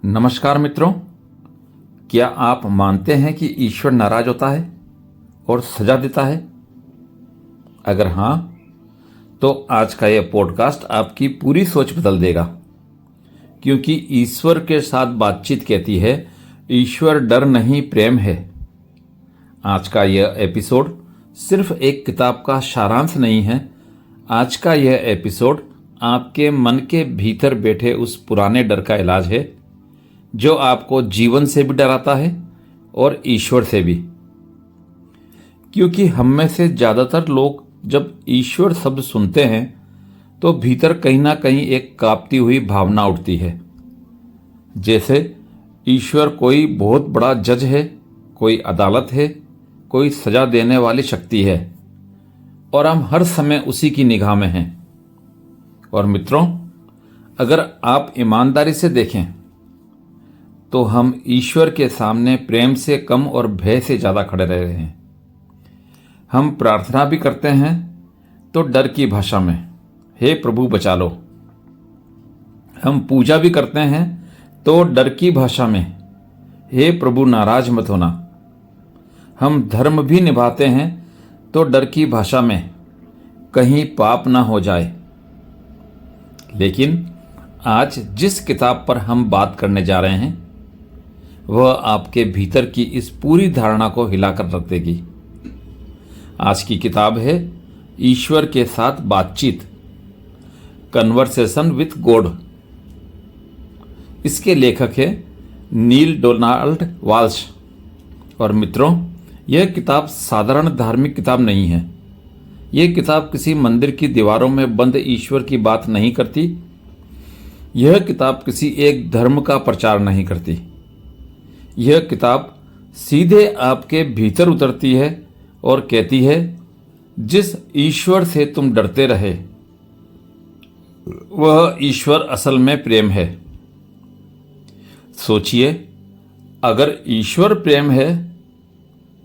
नमस्कार मित्रों, क्या आप मानते हैं कि ईश्वर नाराज होता है और सजा देता है? अगर हाँ, तो आज का यह पॉडकास्ट आपकी पूरी सोच बदल देगा, क्योंकि ईश्वर के साथ बातचीत कहती है ईश्वर डर नहीं प्रेम है। आज का यह एपिसोड सिर्फ एक किताब का सारांश नहीं है। आज का यह एपिसोड आपके मन के भीतर बैठे उस पुराने डर का इलाज है जो आपको जीवन से भी डराता है और ईश्वर से भी। क्योंकि हम में से ज़्यादातर लोग जब ईश्वर शब्द सुनते हैं तो भीतर कहीं ना कहीं एक कांपती हुई भावना उठती है, जैसे ईश्वर कोई बहुत बड़ा जज है, कोई अदालत है, कोई सजा देने वाली शक्ति है और हम हर समय उसी की निगाह में हैं। और मित्रों, अगर आप ईमानदारी से देखें तो हम ईश्वर के सामने प्रेम से कम और भय से ज़्यादा खड़े रह रहे हैं। हम प्रार्थना भी करते हैं तो डर की भाषा में, हे प्रभु बचा लो। हम पूजा भी करते हैं तो डर की भाषा में, हे प्रभु नाराज मत होना। हम धर्म भी निभाते हैं तो डर की भाषा में, कहीं पाप ना हो जाए। लेकिन आज जिस किताब पर हम बात करने जा रहे हैं वह आपके भीतर की इस पूरी धारणा को हिलाकर रख देगी। आज की किताब है ईश्वर के साथ बातचीत, कन्वर्सेशन विथ गॉड। इसके लेखक है नील डोनाल्ड वाल्श। और मित्रों, यह किताब साधारण धार्मिक किताब नहीं है। यह किताब किसी मंदिर की दीवारों में बंद ईश्वर की बात नहीं करती। यह किताब किसी एक धर्म का प्रचार नहीं करती। यह किताब सीधे आपके भीतर उतरती है और कहती है, जिस ईश्वर से तुम डरते रहे वह ईश्वर असल में प्रेम है। सोचिए, अगर ईश्वर प्रेम है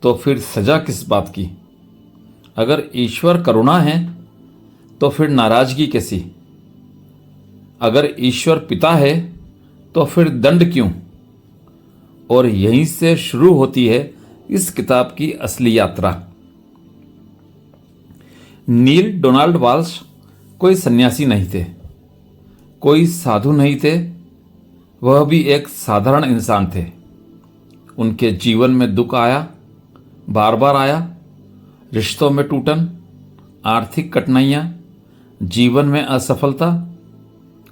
तो फिर सजा किस बात की? अगर ईश्वर करुणा है तो फिर नाराजगी कैसी? अगर ईश्वर पिता है तो फिर दंड क्यों? और यहीं से शुरू होती है इस किताब की असली यात्रा। नील डोनाल्ड वाल्श कोई सन्यासी नहीं थे, कोई साधु नहीं थे, वह भी एक साधारण इंसान थे। उनके जीवन में दुख आया, बार बार आया, रिश्तों में टूटन, आर्थिक कठिनाइयाँ, जीवन में असफलता,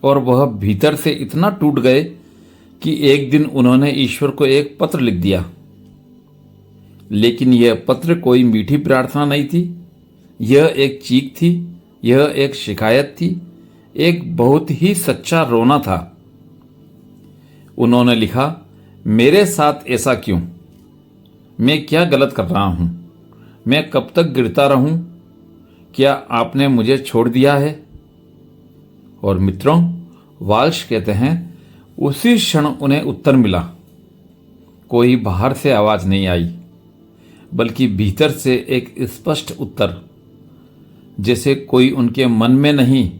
और वह भीतर से इतना टूट गए कि एक दिन उन्होंने ईश्वर को एक पत्र लिख दिया। लेकिन यह पत्र कोई मीठी प्रार्थना नहीं थी, यह एक चीख थी, यह एक शिकायत थी, एक बहुत ही सच्चा रोना था। उन्होंने लिखा, मेरे साथ ऐसा क्यों? मैं क्या गलत कर रहा हूं? मैं कब तक गिरता रहूं? क्या आपने मुझे छोड़ दिया है? और मित्रों, वाल्श कहते हैं, उसी क्षण उन्हें उत्तर मिला। कोई बाहर से आवाज नहीं आई, बल्कि भीतर से एक स्पष्ट उत्तर, जैसे कोई उनके मन में नहीं,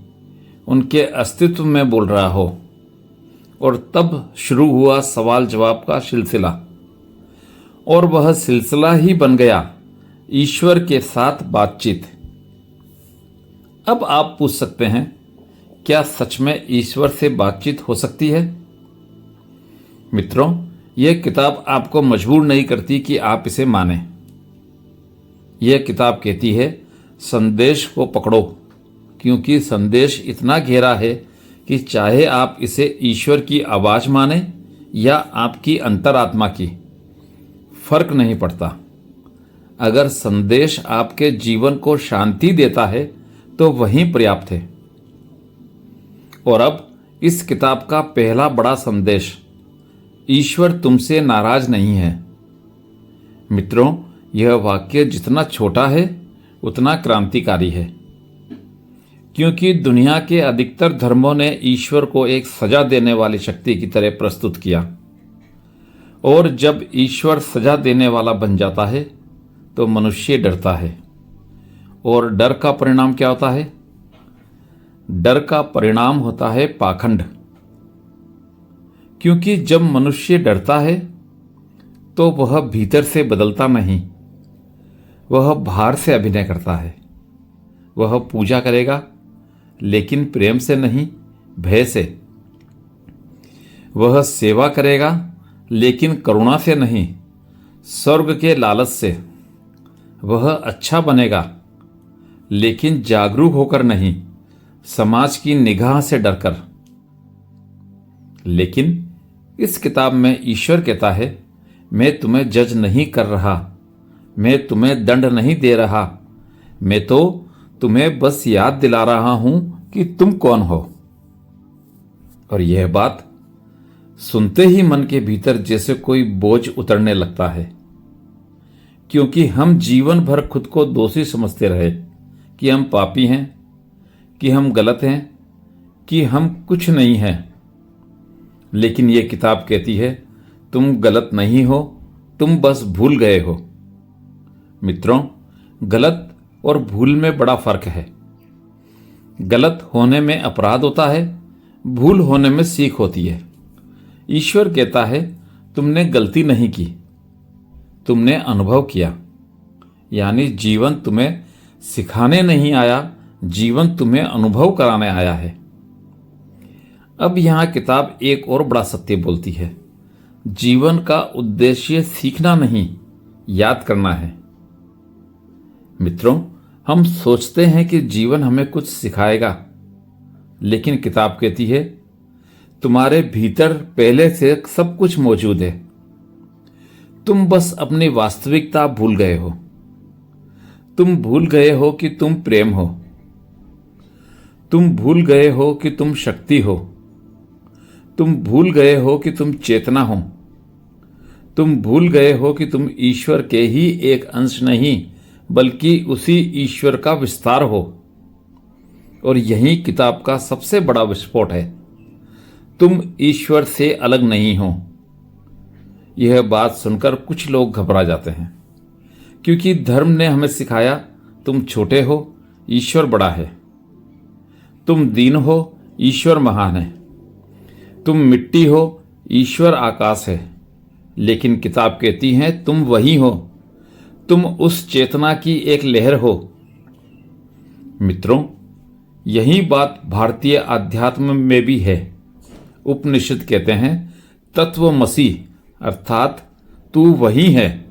उनके अस्तित्व में बोल रहा हो। और तब शुरू हुआ सवाल जवाब का सिलसिला, और वह सिलसिला ही बन गया ईश्वर के साथ बातचीत। अब आप पूछ सकते हैं, क्या सच में ईश्वर से बातचीत हो सकती है? मित्रों, यह किताब आपको मजबूर नहीं करती कि आप इसे मानें। यह किताब कहती है, संदेश को पकड़ो, क्योंकि संदेश इतना गहरा है कि चाहे आप इसे ईश्वर की आवाज़ माने या आपकी अंतरात्मा की, फर्क नहीं पड़ता। अगर संदेश आपके जीवन को शांति देता है तो वही पर्याप्त है। और अब इस किताब का पहला बड़ा संदेश, ईश्वर तुमसे नाराज नहीं है। मित्रों, यह वाक्य जितना छोटा है उतना क्रांतिकारी है, क्योंकि दुनिया के अधिकतर धर्मों ने ईश्वर को एक सजा देने वाली शक्ति की तरह प्रस्तुत किया। और जब ईश्वर सजा देने वाला बन जाता है तो मनुष्य डरता है। और डर का परिणाम क्या होता है? डर का परिणाम होता है पाखंड। क्योंकि जब मनुष्य डरता है तो वह भीतर से बदलता नहीं, वह बाहर से अभिनय करता है। वह पूजा करेगा लेकिन प्रेम से नहीं, भय से। वह सेवा करेगा लेकिन करुणा से नहीं, स्वर्ग के लालच से। वह अच्छा बनेगा लेकिन जागरूक होकर नहीं, समाज की निगाह से डरकर। लेकिन इस किताब में ईश्वर कहता है, मैं तुम्हें जज नहीं कर रहा, मैं तुम्हें दंड नहीं दे रहा, मैं तो तुम्हें बस याद दिला रहा हूं कि तुम कौन हो। और यह बात सुनते ही मन के भीतर जैसे कोई बोझ उतरने लगता है, क्योंकि हम जीवन भर खुद को दोषी समझते रहे कि हम पापी हैं, कि हम गलत हैं, कि हम कुछ नहीं हैं। लेकिन यह किताब कहती है, तुम गलत नहीं हो, तुम बस भूल गए हो। मित्रों, गलत और भूल में बड़ा फर्क है। गलत होने में अपराध होता है, भूल होने में सीख होती है। ईश्वर कहता है, तुमने गलती नहीं की, तुमने अनुभव किया। यानी जीवन तुम्हें सिखाने नहीं आया, जीवन तुम्हें अनुभव कराने आया है। अब यहां किताब एक और बड़ा सत्य बोलती है, जीवन का उद्देश्य सीखना नहीं, याद करना है। मित्रों, हम सोचते हैं कि जीवन हमें कुछ सिखाएगा, लेकिन किताब कहती है, तुम्हारे भीतर पहले से सब कुछ मौजूद है, तुम बस अपनी वास्तविकता भूल गए हो। तुम भूल गए हो कि तुम प्रेम हो, तुम भूल गए हो कि तुम शक्ति हो, तुम भूल गए हो कि तुम चेतना हो, तुम भूल गए हो कि तुम ईश्वर के ही एक अंश नहीं बल्कि उसी ईश्वर का विस्तार हो। और यही किताब का सबसे बड़ा विस्फोट है, तुम ईश्वर से अलग नहीं हो। यह बात सुनकर कुछ लोग घबरा जाते हैं, क्योंकि धर्म ने हमें सिखाया, तुम छोटे हो, ईश्वर बड़ा है। तुम दीन हो, ईश्वर महान है। तुम मिट्टी हो, ईश्वर आकाश है। लेकिन किताब कहती है, तुम वही हो, तुम उस चेतना की एक लहर हो। मित्रों, यही बात भारतीय अध्यात्म में भी है। उपनिषद कहते हैं, तत्वमसि, अर्थात तू वही है।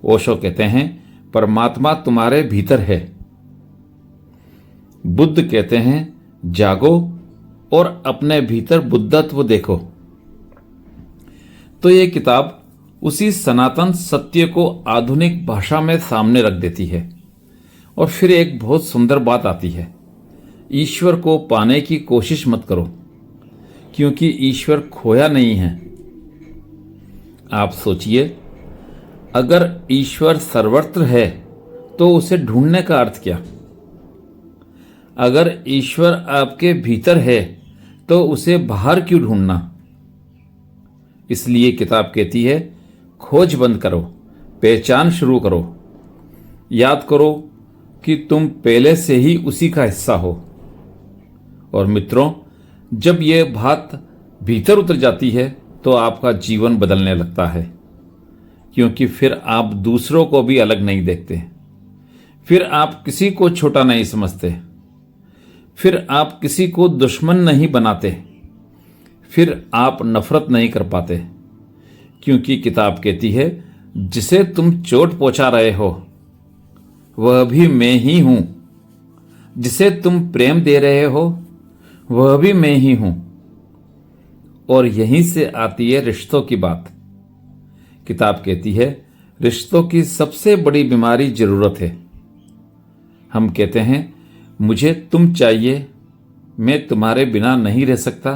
ओशो कहते हैं, परमात्मा तुम्हारे भीतर है। बुद्ध कहते हैं, जागो और अपने भीतर बुद्धत्व देखो। तो ये किताब उसी सनातन सत्य को आधुनिक भाषा में सामने रख देती है। और फिर एक बहुत सुंदर बात आती है, ईश्वर को पाने की कोशिश मत करो, क्योंकि ईश्वर खोया नहीं है। आप सोचिए, अगर ईश्वर सर्वत्र है तो उसे ढूंढने का अर्थ क्या? अगर ईश्वर आपके भीतर है तो उसे बाहर क्यों ढूंढना? इसलिए किताब कहती है, खोज बंद करो, पहचान शुरू करो, याद करो कि तुम पहले से ही उसी का हिस्सा हो। और मित्रों, जब यह बात भीतर उतर जाती है तो आपका जीवन बदलने लगता है, क्योंकि फिर आप दूसरों को भी अलग नहीं देखते, फिर आप किसी को छोटा नहीं समझते, फिर आप किसी को दुश्मन नहीं बनाते, फिर आप नफरत नहीं कर पाते। क्योंकि किताब कहती है, जिसे तुम चोट पहुंचा रहे हो वह भी मैं ही हूं, जिसे तुम प्रेम दे रहे हो वह भी मैं ही हूं। और यहीं से आती है रिश्तों की बात। किताब कहती है, रिश्तों की सबसे बड़ी बीमारी जरूरत है। हम कहते हैं, मुझे तुम चाहिए, मैं तुम्हारे बिना नहीं रह सकता,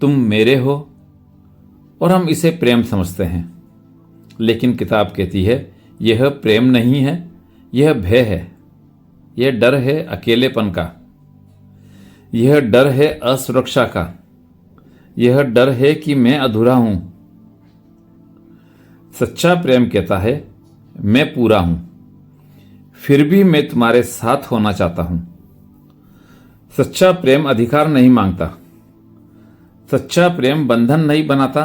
तुम मेरे हो, और हम इसे प्रेम समझते हैं। लेकिन किताब कहती है, यह प्रेम नहीं है, यह भय है, यह डर है अकेलेपन का, यह डर है असुरक्षा का, यह डर है कि मैं अधूरा हूं। सच्चा प्रेम कहता है, मैं पूरा हूं, फिर भी मैं तुम्हारे साथ होना चाहता हूं। सच्चा प्रेम अधिकार नहीं मांगता, सच्चा प्रेम बंधन नहीं बनाता,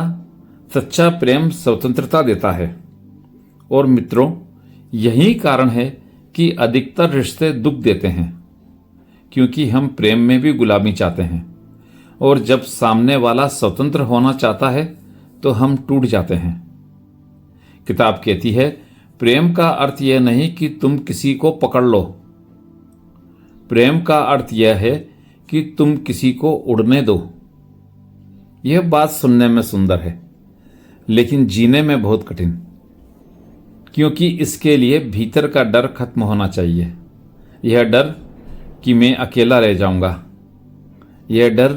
सच्चा प्रेम स्वतंत्रता देता है। और मित्रों, यही कारण है कि अधिकतर रिश्ते दुख देते हैं, क्योंकि हम प्रेम में भी गुलामी चाहते हैं, और जब सामने वाला स्वतंत्र होना चाहता है तो हम टूट जाते हैं। किताब कहती है, प्रेम का अर्थ यह नहीं कि तुम किसी को पकड़ लो। प्रेम का अर्थ यह है कि तुम किसी को उड़ने दो। यह बात सुनने में सुंदर है, लेकिन जीने में बहुत कठिन, क्योंकि इसके लिए भीतर का डर खत्म होना चाहिए। यह डर कि मैं अकेला रह जाऊंगा, यह डर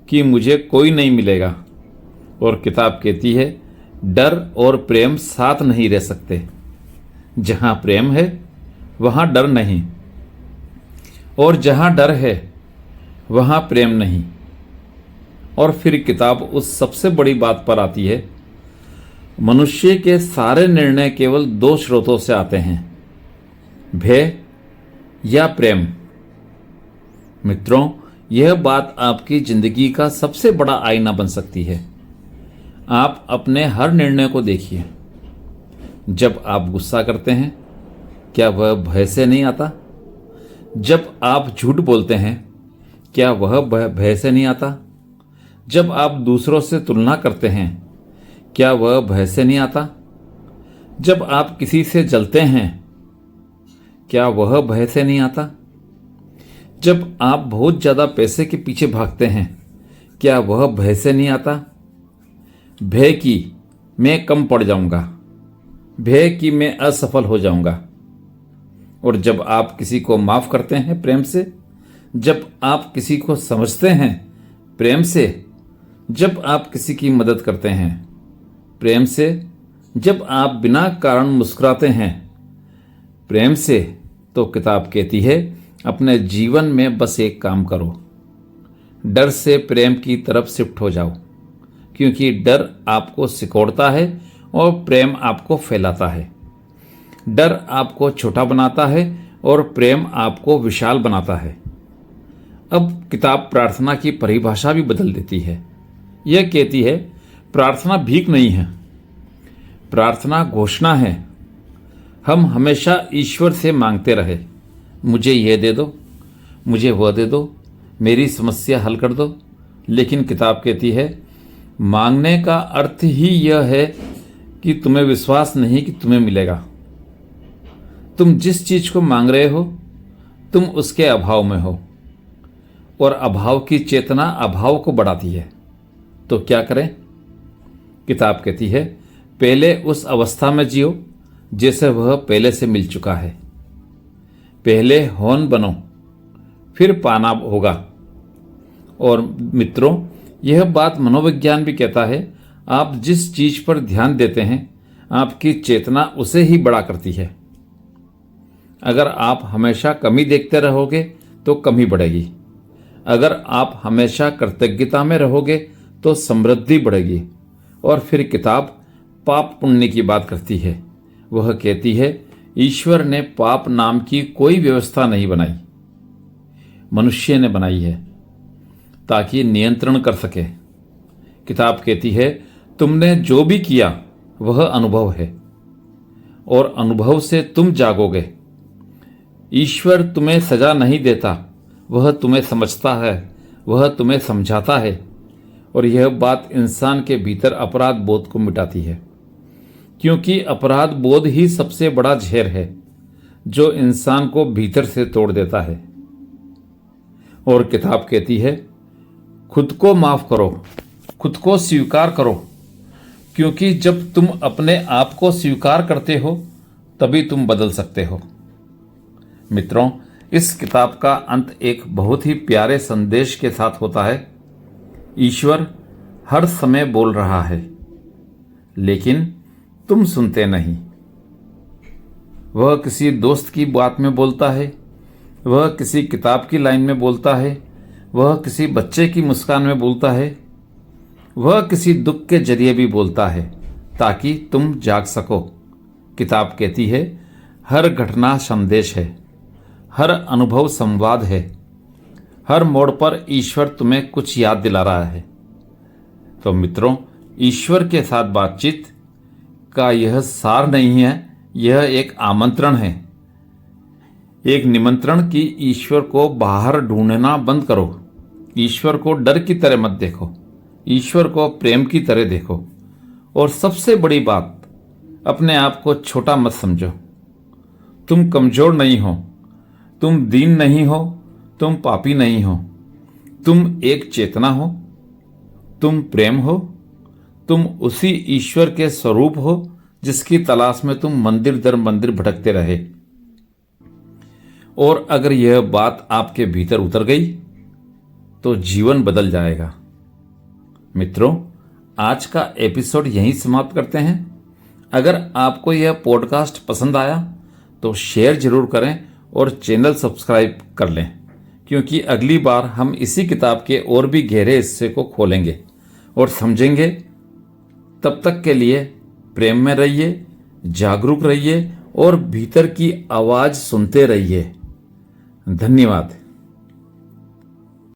कि मुझे कोई नहीं मिलेगा। और किताब कहती है, डर और प्रेम साथ नहीं रह सकते। जहां प्रेम है वहां डर नहीं, और जहां डर है वहां प्रेम नहीं। और फिर किताब उस सबसे बड़ी बात पर आती है, मनुष्य के सारे निर्णय केवल दो स्रोतों से आते हैं, भय या प्रेम। मित्रों, यह बात आपकी जिंदगी का सबसे बड़ा आईना बन सकती है। आप अपने हर निर्णय को देखिए। जब आप गुस्सा करते हैं, क्या वह भय से नहीं आता? जब आप झूठ बोलते हैं, क्या वह भय से नहीं आता? जब आप दूसरों से तुलना करते हैं, क्या वह भय से नहीं आता? जब आप किसी से जलते हैं, क्या वह भय से नहीं आता? जब आप बहुत ज्यादा पैसे के पीछे भागते हैं, क्या वह भय से नहीं आता? भय कि मैं कम पड़ जाऊंगा, भय कि मैं असफल हो जाऊंगा। और जब आप किसी को माफ करते हैं प्रेम से, जब आप किसी को समझते हैं प्रेम से, जब आप किसी की मदद करते हैं प्रेम से, जब आप बिना कारण मुस्कुराते हैं प्रेम से, तो किताब कहती है, अपने जीवन में बस एक काम करो, डर से प्रेम की तरफ शिफ्ट हो जाओ। क्योंकि डर आपको सिकोड़ता है और प्रेम आपको फैलाता है। डर आपको छोटा बनाता है और प्रेम आपको विशाल बनाता है। अब किताब प्रार्थना की परिभाषा भी बदल देती है। यह कहती है, प्रार्थना भीख नहीं है, प्रार्थना घोषणा है। हम हमेशा ईश्वर से मांगते रहे, मुझे यह दे दो, मुझे वह दे दो, मेरी समस्या हल कर दो। लेकिन किताब कहती है, मांगने का अर्थ ही यह है कि तुम्हें विश्वास नहीं कि तुम्हें मिलेगा। तुम जिस चीज को मांग रहे हो, तुम उसके अभाव में हो, और अभाव की चेतना अभाव को बढ़ाती है। तो क्या करें? किताब कहती है, पहले उस अवस्था में जियो जैसे वह पहले से मिल चुका है। पहले हौन बनो, फिर पाना होगा। और मित्रों, यह बात मनोविज्ञान भी कहता है, आप जिस चीज पर ध्यान देते हैं, आपकी चेतना उसे ही बड़ा करती है। अगर आप हमेशा कमी देखते रहोगे तो कमी बढ़ेगी। अगर आप हमेशा कृतज्ञता में रहोगे तो समृद्धि बढ़ेगी। और फिर किताब पाप पुण्य की बात करती है। वह कहती है, ईश्वर ने पाप नाम की कोई व्यवस्था नहीं बनाई, मनुष्य ने बनाई है ताकि नियंत्रण कर सके। किताब कहती है, तुमने जो भी किया वह अनुभव है, और अनुभव से तुम जागोगे। ईश्वर तुम्हें सजा नहीं देता, वह तुम्हें समझता है, वह तुम्हें समझाता है। और यह बात इंसान के भीतर अपराध बोध को मिटाती है, क्योंकि अपराध बोध ही सबसे बड़ा जहर है जो इंसान को भीतर से तोड़ देता है। और किताब कहती है, खुद को माफ करो, खुद को स्वीकार करो, क्योंकि जब तुम अपने आप को स्वीकार करते हो तभी तुम बदल सकते हो। मित्रों, इस किताब का अंत एक बहुत ही प्यारे संदेश के साथ होता है। ईश्वर हर समय बोल रहा है, लेकिन तुम सुनते नहीं। वह किसी दोस्त की बात में बोलता है, वह किसी किताब की लाइन में बोलता है, वह किसी बच्चे की मुस्कान में बोलता है, वह किसी दुख के जरिए भी बोलता है ताकि तुम जाग सको। किताब कहती है, हर घटना संदेश है, हर अनुभव संवाद है, हर मोड़ पर ईश्वर तुम्हें कुछ याद दिला रहा है। तो मित्रों, ईश्वर के साथ बातचीत का यह सार नहीं है, यह एक आमंत्रण है, एक निमंत्रण कि ईश्वर को बाहर ढूंढना बंद करो। ईश्वर को डर की तरह मत देखो, ईश्वर को प्रेम की तरह देखो। और सबसे बड़ी बात, अपने आप को छोटा मत समझो। तुम कमजोर नहीं हो, तुम दीन नहीं हो, तुम पापी नहीं हो। तुम एक चेतना हो, तुम प्रेम हो, तुम उसी ईश्वर के स्वरूप हो जिसकी तलाश में तुम मंदिर दर मंदिर भटकते रहे। और अगर यह बात आपके भीतर उतर गई तो जीवन बदल जाएगा। मित्रों, आज का एपिसोड यहीं समाप्त करते हैं। अगर आपको यह पॉडकास्ट पसंद आया तो शेयर जरूर करें और चैनल सब्सक्राइब कर लें, क्योंकि अगली बार हम इसी किताब के और भी गहरे हिस्से को खोलेंगे और समझेंगे। तब तक के लिए प्रेम में रहिए, जागरूक रहिए और भीतर की आवाज सुनते रहिए। धन्यवाद।